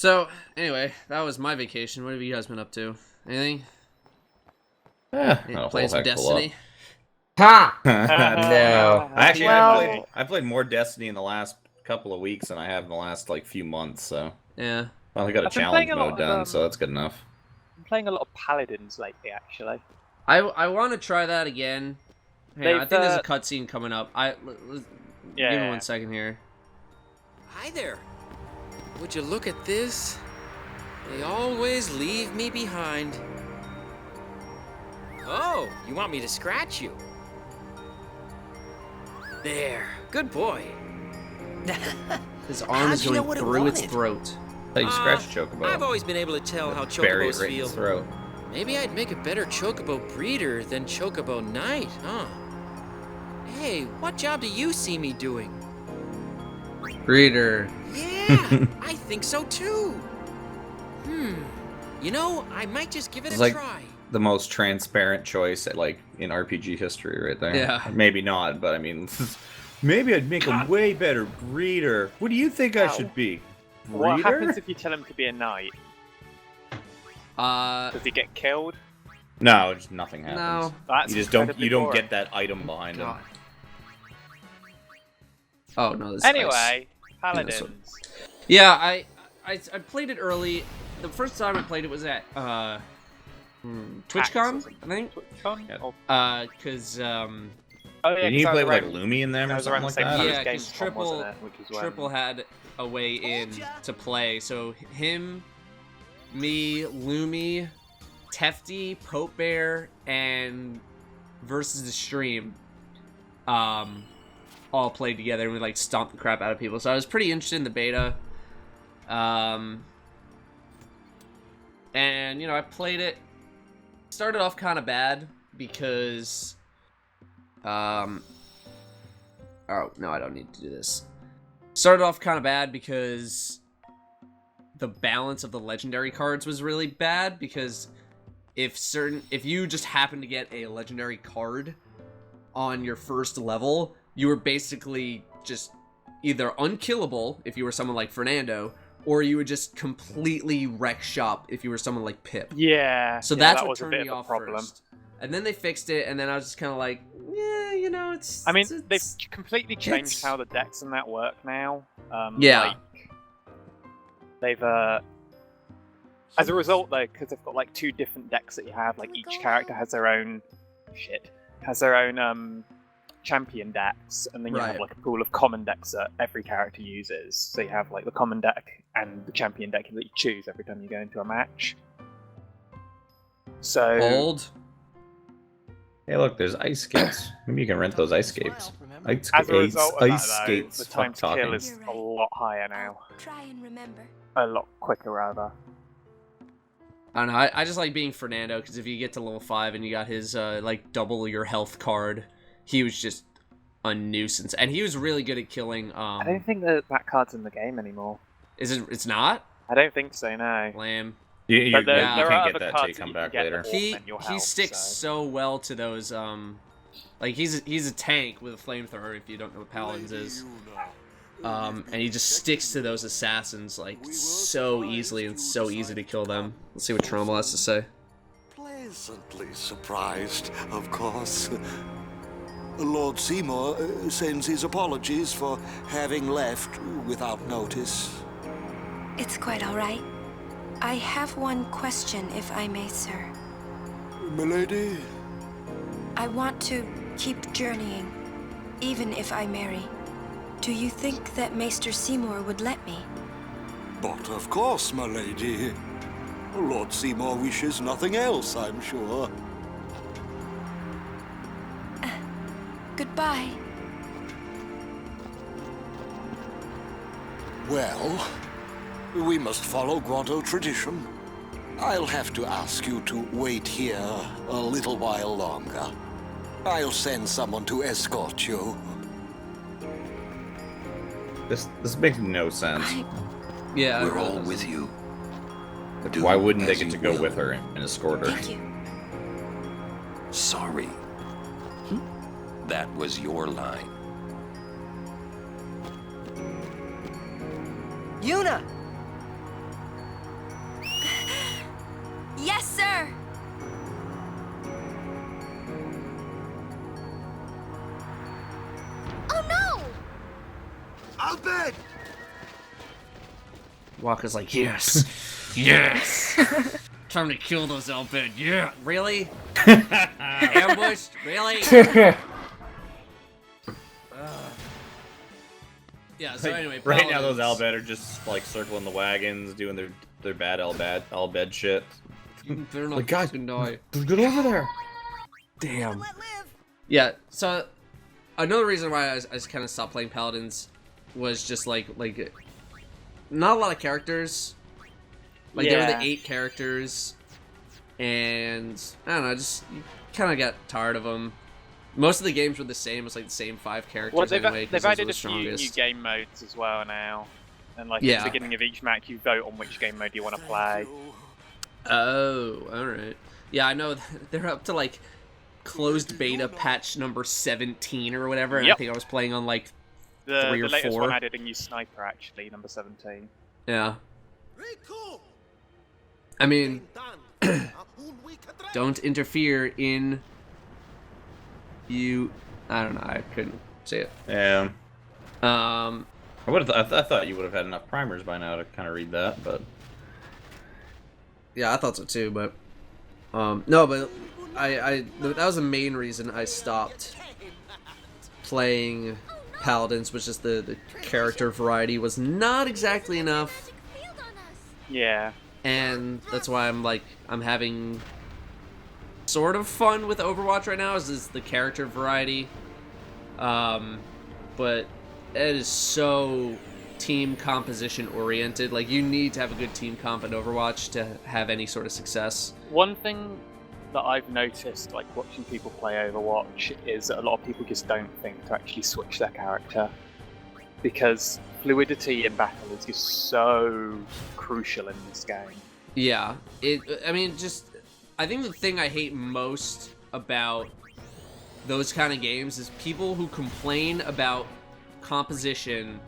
So, anyway, that was my vacation. What have you guys been up to? Anything? Not a Playing whole some heck of a lot. Destiny? Ha! No. Actually, Well- I played more Destiny in the last couple of weeks than I have in the last like few months. So Yeah. finally got a I've been challenge playing a lot mode of, done, so that's good enough. I'm playing a lot of Paladins lately, actually. I want to try that again. Hang on, I They've, think there's a cutscene coming up. Give me 1 second here. Hi there. Would you look at this? They always leave me behind. Oh, you want me to scratch you? There. Good boy. His arm is How'd you know going what it through its wanted? throat. How you scratch a chocobo? I've always been able to tell how Bury it chocobos right in feel. his throat. Maybe I'd make a better chocobo breeder than chocobo knight, huh? Hey, what job do you see me doing? Breeder. Yeah, I think so too. You know, I might just give it It's a like try. the most transparent choice like in RPG history, right there. Yeah. Maybe not, but I mean, maybe I'd make a way better breeder. What do you think I should be? Breeder? What happens if you tell him to be a knight? Uh, Does he get killed? No, just nothing happens. no. That's You just don't. incredibly You don't boring. get that item behind him. God. Oh no. This Anyway, Paladins. so- Yeah, I played it early. The first time I played it was at TwitchCon, I think. TwitchCon? Yeah. Or- Cause oh, yeah, Didn't you 'cause I play was like around- Lumi in them I or was something around like the same that? time Yeah, as 'cause Gamescom, Triple- wasn't it? Which is when... Triple had a way in to play, so him, me, Lumi, Tefty, Pope Bear, and versus the stream, all played together and we like stomped the crap out of people. So I was pretty interested in the beta. And you know, I played it. Started off kind of bad because, oh no, I don't need to do this. Started off kind of bad because the balance of the legendary cards was really bad, because if you just happen to get a legendary card on your first level, you were basically just either unkillable if you were someone like Fernando, or you would just completely wreck shop if you were someone like Pip. Yeah. So yeah, that's that what was a turned bit me of a off problem. first. And then they fixed it, and then I was just kind of like, yeah, you know, it's... I mean, it's- they've completely changed it's- how the decks and that work now. Yeah. Like, they've, as a result, though, because they've got like 2 different decks that you have, like each character has their own... champion decks, and then you have Right. like a pool of common decks that every character uses. So you have like the common deck and the champion deck that you choose every time you go into a match. So Old. Hey, look, there's ice skates. Maybe you can rent those ice skates. Ice as a result of that, ice though, skates. the time to Fuck kill talking. is a lot higher now. Try and remember. A lot quicker, rather. I don't know, I just like being Fernando, because if you get to level 5 and you got his, like, double your health card, he was just a nuisance. And he was really good at killing, I don't think that card's in the game anymore. It's not? I don't think so, no. Lame. You But there, yeah, there can't are get other that till you cards come that you back can get later. that He augment your health, sticks so... so well to those, like, he's a tank with a flamethrower, if you don't know what Paladins is. And he just sticks to those assassins, like, so easily, and so easy to kill them. Let's see what Trumbull has to say. Pleasantly surprised, of course. Lord Seymour sends his apologies for having left without notice. It's quite all right. I have one question, if I may, sir. Milady? I want to keep journeying, even if I marry. Do you think that Maester Seymour would let me? But of course, milady. Lord Seymour wishes nothing else, I'm sure. Goodbye. Well, we must follow Grotto tradition. I'll have to ask you to wait here a little while longer. I'll send someone to escort you. This makes no sense. Yeah, We're all with you. Do Why wouldn't they as get to you go will. with her and escort her? Thank you. Sorry. That was your line. Yuna! I'll bet. Walker's like, yes, yes. Time to kill those Albed. Yeah, really? Ambushed? Really? Yeah. So anyway, Right now those Paladins. Albed are just like circling the wagons, doing their bad Albed shit. They're not Like, guys, fucking die. get over there. Damn. Yeah. So another reason why I just kind of stopped playing Paladins was just like not a lot of characters. Like there were the 8 characters, and I don't know, just kind of got tired of them. Most of the games were the same. It's like the same 5 characters Well, they've, anyway. 'Cause they've those added are the a few new strongest. game modes as well now. And like Yeah. at the beginning of each match, you vote on which game mode you want to play. Oh, all right. Yeah, I know they're up to like closed beta patch number 17 or whatever. And I Yep. think I was playing on like The 3 or latest 4. one added a new sniper, actually, number 17. Yeah. I mean, don't interfere in you. I don't know. I couldn't say it. Yeah. Um. I thought you would have had enough primers by now to kind of read that, but Yeah, I thought so too, but no, but that was the main reason I stopped playing Paladins, was just the character variety was not exactly enough, Yeah. and that's why I'm having sort of fun with Overwatch right now, is the character variety, but it is so team composition oriented. Like, you need to have a good team comp in Overwatch to have any sort of success. One thing that I've noticed, like watching people play Overwatch, is that a lot of people just don't think to actually switch their character. Because fluidity in battle is just so crucial in this game. Yeah, I mean, I think the thing I hate most about those kind of games is people who complain about composition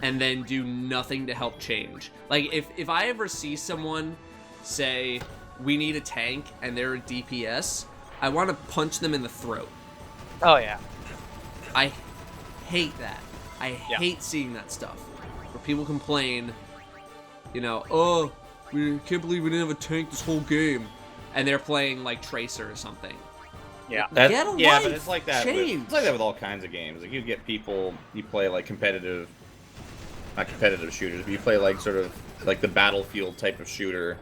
and then do nothing to help change. Like, if I ever see someone say, we need a tank, and they're a DPS, I want to punch them in the throat. Oh yeah. I hate that. I hate seeing that stuff. Where people complain, oh, we can't believe we didn't have a tank this whole game. And they're playing, like, Tracer or something. Yeah. Get a life! but it's like that. Change! It's like that with all kinds of games. Like, you get people, you play like competitive, not competitive shooters, but you play like sort of like the Battlefield type of shooter,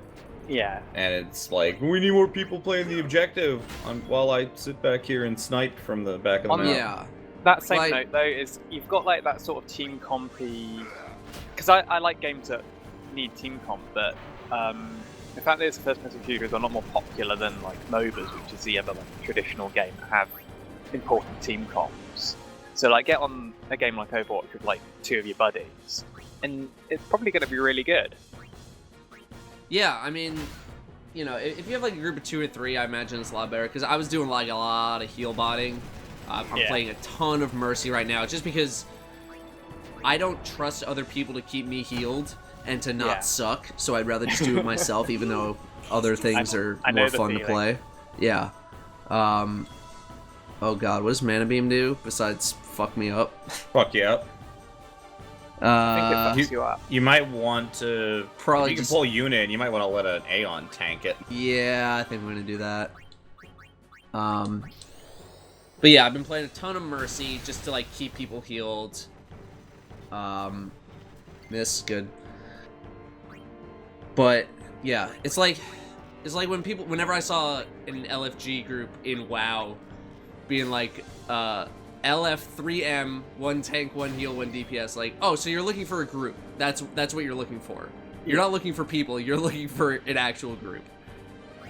Yeah. and it's like, we need more people playing the objective while I sit back here and snipe from the back of the map. Yeah. That same Like- note, though, is you've got like that sort of team compy. Because I like games that need team comp, but the fact that it's a first-person shooter is a lot more popular than like MOBAs, which is the other like, traditional game that have important team comps. So like, get on a game like Overwatch with like 2 of your buddies, and it's probably going to be really good. Yeah, I mean, if you have like a group of 2 or 3, I imagine it's a lot better. Because I was doing like a lot of heal botting. I'm Yeah. playing a ton of Mercy right now, just because I don't trust other people to keep me healed and to not Yeah. suck. So I'd rather just do it myself, even though other things are I know more the fun to feeling. play. Yeah. Oh god, what does Mana Beam do besides fuck me up? Fuck you up. I think it fucks you up. You might want to Probably if you just- can pull Yuna in, you might want to let an Aeon tank it. Yeah, I think I'm gonna do that. But yeah, I've been playing a ton of Mercy just to like keep people healed. This good. But yeah, it's like whenever I saw an LFG group in WoW being like LF3M, 1 tank, 1 heal, 1 DPS, like, oh, so you're looking for a group. That's what you're looking for. You're not looking for people, you're looking for an actual group.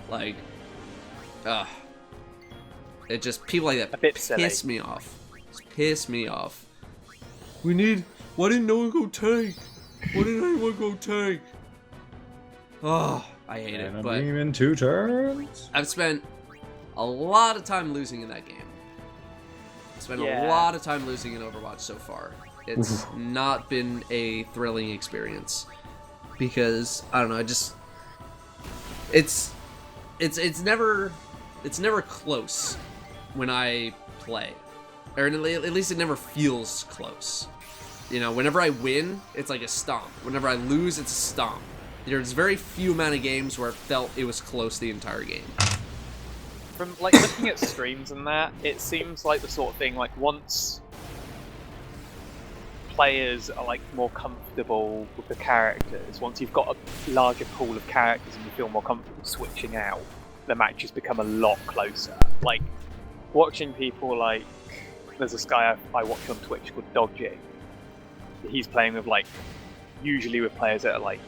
Like, it just, people like that A bit silly. piss me off. Just piss me off. Why didn't no one go tank? Why didn't anyone go tank? Oh, I hate it, but in 2 turns. I've spent a lot of time losing in that game. I've spent a Yeah. lot of time losing in Overwatch so far. It's not been a thrilling experience because I don't know. It's never close when I play, or at least it never feels close. You know, whenever I win, it's like a stomp. Whenever I lose, it's a stomp. There's very few amount of games where it felt it was close the entire game. From like looking at streams and that, it seems like the sort of thing like once players are like more comfortable with the characters, once you've got a larger pool of characters and you feel more comfortable switching out, the matches become a lot closer. Like watching people like there's this guy I watch on Twitch called Dodgy. He's playing with like usually with players that are like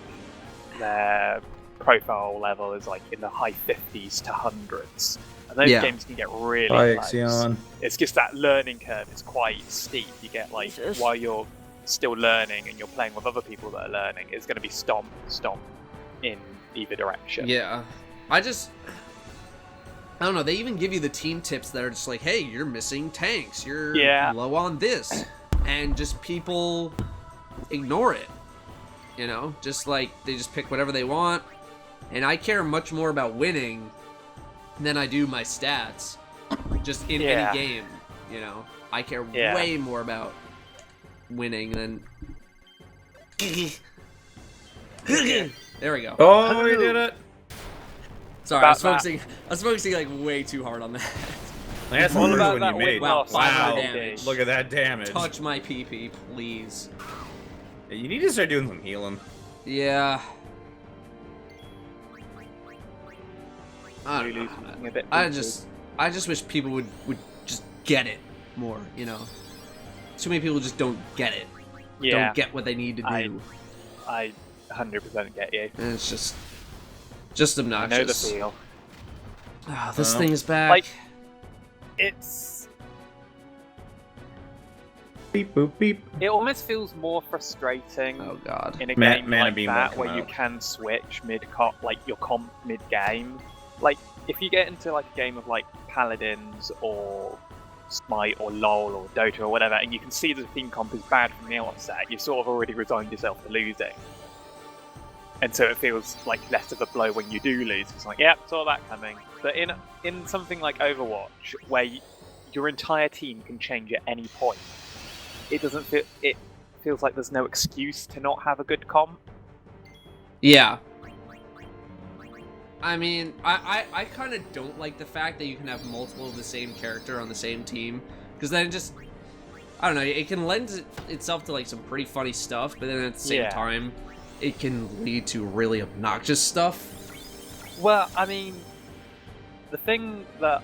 their profile level is like in the high 50s to hundreds, and those games can get really close. It's just that learning curve is quite steep. You get like while you're still learning and you're playing with other people that are learning, it's going to be stomp in either direction. Yeah, I don't know, they even give you the team tips that are just like, hey, you're missing tanks, you're low on this, and just people ignore it. You know, just like they just pick whatever they want, and I care much more about winning than I do my stats. Just in any game, you know, I care way more about winning than. There we go. Oh, we did it! Sorry, I was focusing like way too hard on that. That's What the about one that you made. weight loss? Wow! Damage. Look at that damage. Touch my PP, please. You need to start doing some healing. Yeah. I don't know. I just wish people would just get it more, you know. Too many people just don't get it. Yeah. Don't get what they need to do. I 100% get you. And it's just obnoxious. I know the feel. Oh, this thing is back. Like, it's... Beep boop beep. It almost feels more frustrating Oh god. in a Mana game like beam that, won't where come you out. can switch mid-comp, like your comp mid-game. Like, if you get into like a game of like Paladins or Smite or LoL or Dota or whatever, and you can see the team comp is bad from the outset, you've sort of already resigned yourself to losing. And so it feels like less of a blow when you do lose. It's like, yeah, saw that coming. But in something like Overwatch, where your entire team can change at any point, it doesn't feel. It feels like there's no excuse to not have a good comp. Yeah. I mean, I kind of don't like the fact that you can have multiple of the same character on the same team, because then it just, I don't know, it can lend itself to like some pretty funny stuff, but then at the same time, it can lead to really obnoxious stuff. Well, I mean, the thing that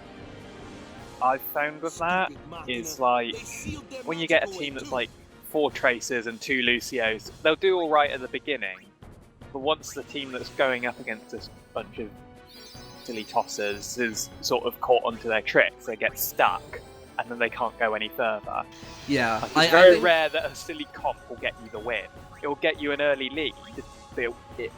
I've found with that is like when you get a team that's like 4 Tracers and 2 Lucios, they'll do all right at the beginning, but once the team that's going up against this bunch of silly tossers is sort of caught onto their tricks, they get stuck, and then they can't go any further. Yeah, Like, it's very rare that a silly comp will get you the win. It will get you an early lead, but it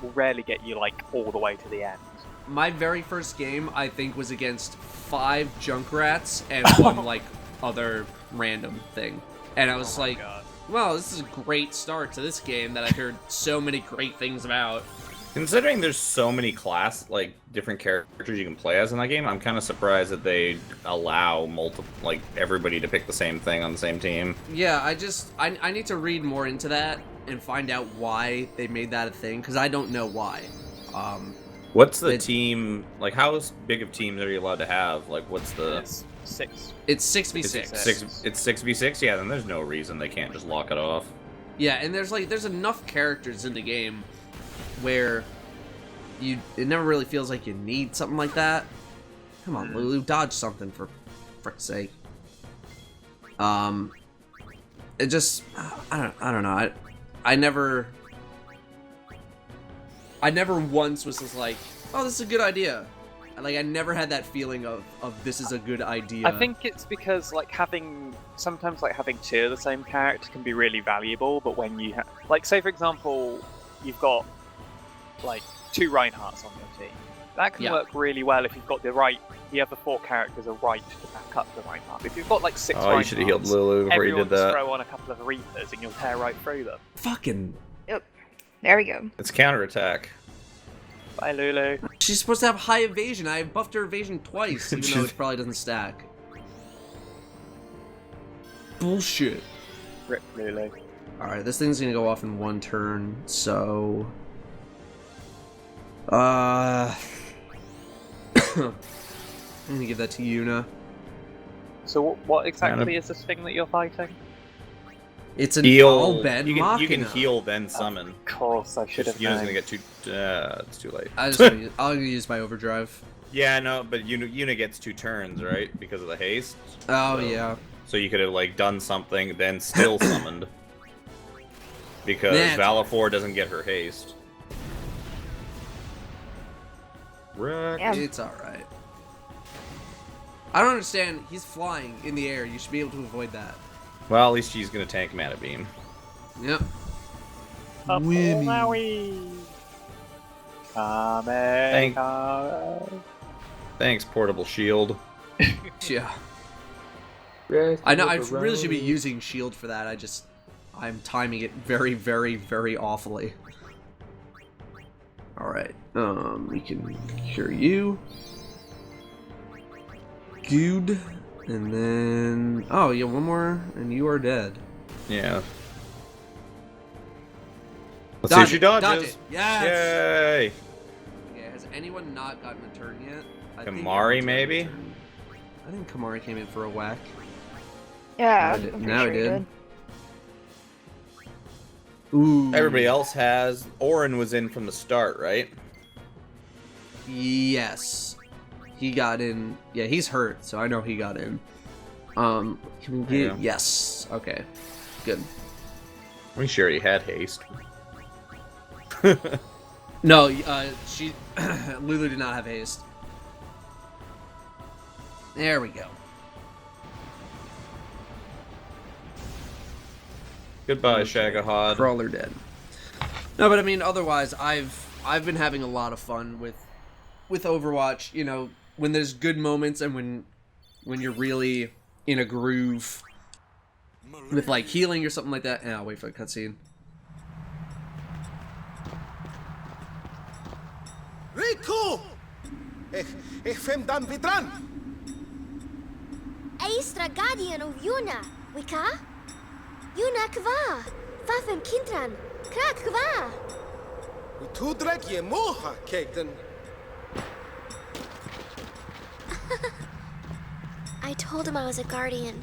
will rarely get you like all the way to the end. My very first game, I think, was against 5 Junkrats and 1 like other random thing, and I was like, God. well, this is a great start to this game that I've heard so many great things about. Considering there's so many different characters you can play as in that game, I'm kind of surprised that they allow everybody to pick the same thing on the same team. Yeah, I need to read more into that and find out why they made that a thing, because I don't know why. What's the team, like, how big of teams are you allowed to have? Like, what's the... It's 6. It's 6v6. It's 6v6? Yeah, then there's no reason they can't just lock it off. Yeah, and there's enough characters in the game where it never really feels like you need something like that. Come on, Lulu, dodge something for frick's sake. It just, I don't know. I never once was just like, oh, this is a good idea. Like, I never had that feeling of this is a good idea. I think it's because sometimes having 2 of the same character can be really valuable, but when you like, say for example, you've got like 2 Reinhardts on your team, that can work really well if you've got the other 4 characters are right to back up the Reinhardt. If you've got like 6 Reinhardts, you should have healed Lulu before you did that. Throw on a couple of Reapers and you'll tear right through them. Fucking... Yep. There we go. It's counterattack. Bye, Lulu. She's supposed to have high evasion. I buffed her evasion twice, even though it probably doesn't stack. Bullshit. Rip Lulu. Alright, this thing's gonna go off in 1 turn, so... I'm gonna give that to Yuna. So what exactly is this thing that you're fighting? It's an Heal. all-bed You Machina. can heal, then summon. Of course, I should have Yuna's known. gonna get too... it's too late. I'll use my overdrive. Yeah, no, but Yuna gets 2 turns, right? Because of the haste. Oh, So- yeah. So you could have, like, done something, then still summoned. Because Nah. Valifor doesn't get her haste. Wreck. Yeah. It's alright. I don't understand. He's flying in the air. You should be able to avoid that. Well, at least she's gonna tank Mana Beam. Yep. Up Whammy. Maui. Kame. Thanks, Portable Shield. Yeah. I know. I really should be using shield for that. I'm timing it very, very, very awfully. All right. We can cure you. Good. And then, oh yeah, 1 more, and you are dead. Yeah. Let's see if she Dodge dodges. it. Yes. Yay! Okay, has anyone not gotten a turn yet? I think Kamari, everyone's maybe? gotten a turn. I think Kamari came in for a whack. Yeah, Now it I'm did- now pretty it sure did. you Ooh. Everybody else has. Orin was in from the start, right? Yes. He got in. Yeah, he's hurt, so I know he got in. Can we get... Yeah. Yes. Okay. Good. I mean, she already had haste. No, she... Lulu did not have haste. There we go. Goodbye, Shagahad. Crawler dead. No, but I mean, otherwise, I've been having a lot of fun with Overwatch. You know, when there's good moments and when you're really in a groove with like healing or something like that. I'll wait for the cutscene. Riku! Ich fem dan vitran! Aistra guardian of Yuna, Wika? Yuna kva, Fafem Kintran, Krak kva. Utudrek je moha, Kekten. I told him I was a guardian.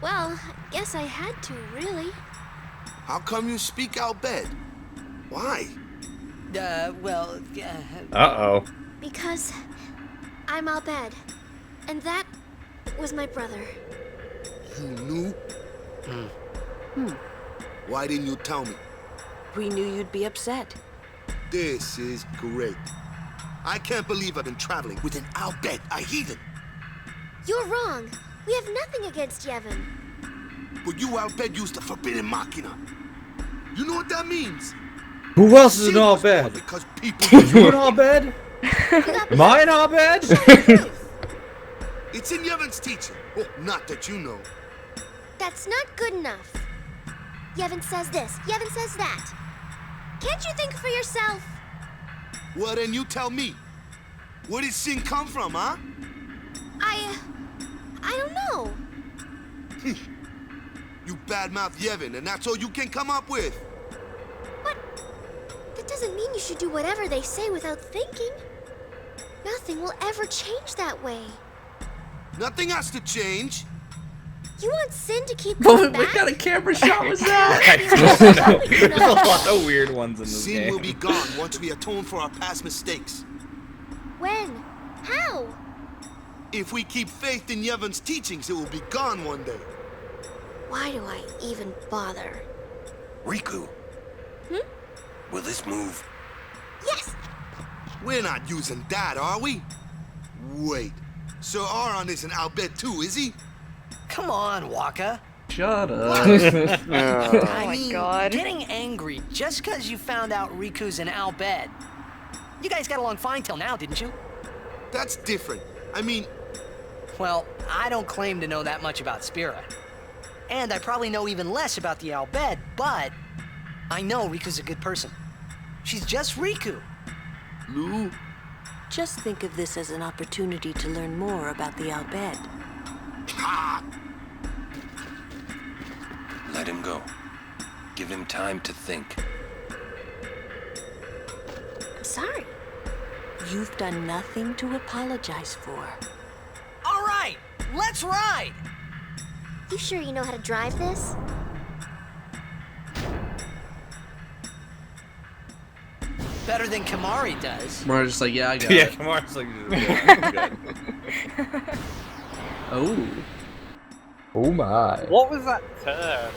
Well, I guess I had to, really. How come you speak out bed? Why? Uh-oh. Because I'm Albed, and that was my brother. You knew? Why didn't you tell me? We knew you'd be upset. This is great. I can't believe I've been traveling with an Albed, a heathen. You're wrong. We have nothing against Yevon. But you Albed used the forbidden machina. You know what that means? Who else is an all-bed? Because people... You an all-bed? Am I an all-bed? It's in Yevon's teaching. Well, not that you know. That's not good enough. Yevon says this, Yevon says that. Can't you think for yourself? Well, then you tell me. Where did sin come from, huh? I don't know. You badmouth Yevon, and that's all you can come up with. But that doesn't mean you should do whatever they say without thinking. Nothing will ever change that way. Nothing has to change. You want Sin to keep coming What back? kind of camera shot was that? I don't know. There's a lot of weird ones in this Sin game. will be gone once we atone for our past mistakes. When? How? If we keep faith in Yevon's teachings, it will be gone one day. Why do I even bother? Riku. Will this move? Yes! We're not using that, are we? Wait. Sir Aron isn't Albed too, is he? Come on, Waka. Shut up. Oh I my mean, god. getting angry just because you found out Riku's an Albed. You guys got along fine till now, didn't you? That's different. I mean, Well, I don't claim to know that much about Spira. And I probably know even less about the Albed, but I know Riku's a good person. She's just Riku. Lou, Just think of this as an opportunity to learn more about the Albed. ha! Let him go. Give him time to think. I'm sorry. You've done nothing to apologize for. All right, let's ride! You sure you know how to drive this? Better than Kamari does. We're just like, yeah, I got Yeah, it. Kamar's like, good. Oh. Oh my. What was that turn?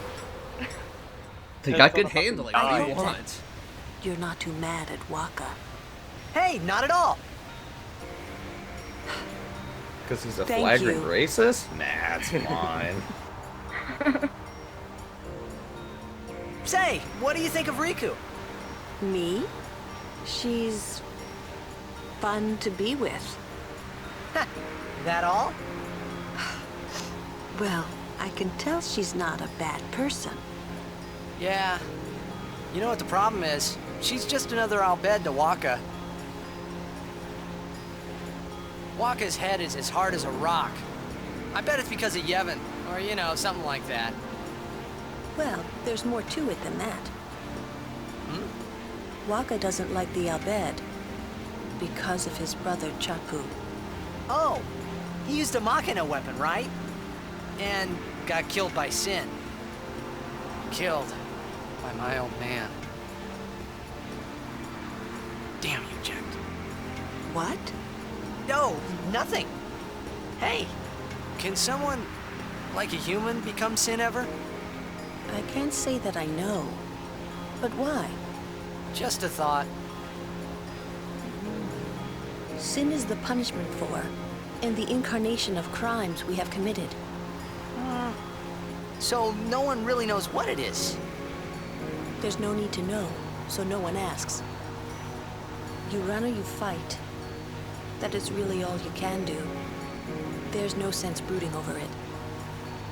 They got good handling. I What do hope you that want? you're not too mad at Waka. Hey, not at all. Because he's a Thank flagrant you. racist? Nah, it's fine. Say, what do you think of Riku? Me? She's fun to be with. That all? Well, I can tell she's not a bad person. Yeah. You know what the problem is? She's just another Al-Bhed to Waka. Waka's head is as hard as a rock. I bet it's because of Yevon, or, you know, something like that. Well, there's more to it than that. Waka doesn't like the Al-Bhed because of his brother Chapu. Oh, he used a Machina weapon, right? And got killed by Sin. Killed by my old man. Damn you, Jack. What? No, nothing. Hey, can someone, like a human, become Sin ever? I can't say that I know. But why? Just a thought. Sin is the punishment for, and the incarnation of crimes we have committed. So no one really knows what it is. There's no need to know, so no one asks. You run or you fight. That is really all you can do. There's no sense brooding over it.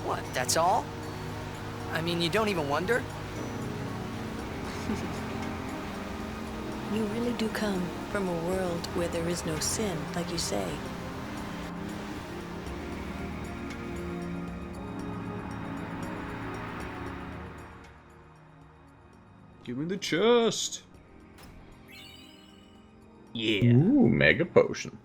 What, that's all? I mean, you don't even wonder? You really do come from a world where there is no sin, like you say. Give me the chest. Yeah. Ooh, mega potion.